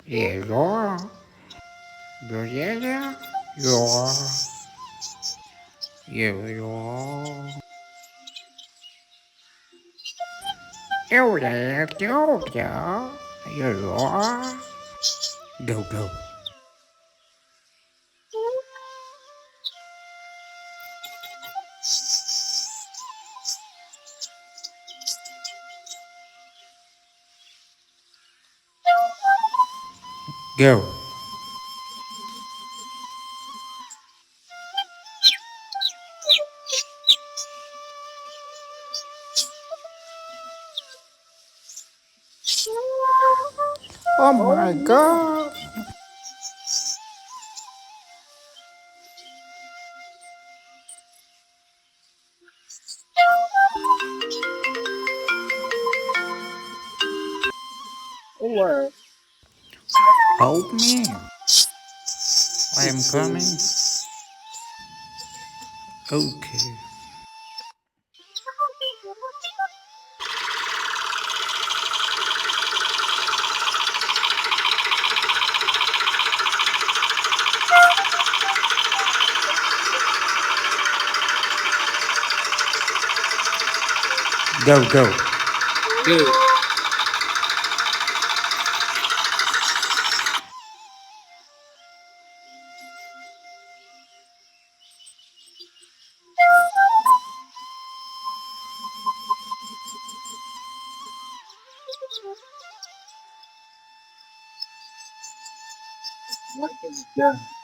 Ego, Bujela, yo, yo, eu there, yo, go. Go. Oh my god. What? Help me. I am coming. Okay. Go. Good. What can be done?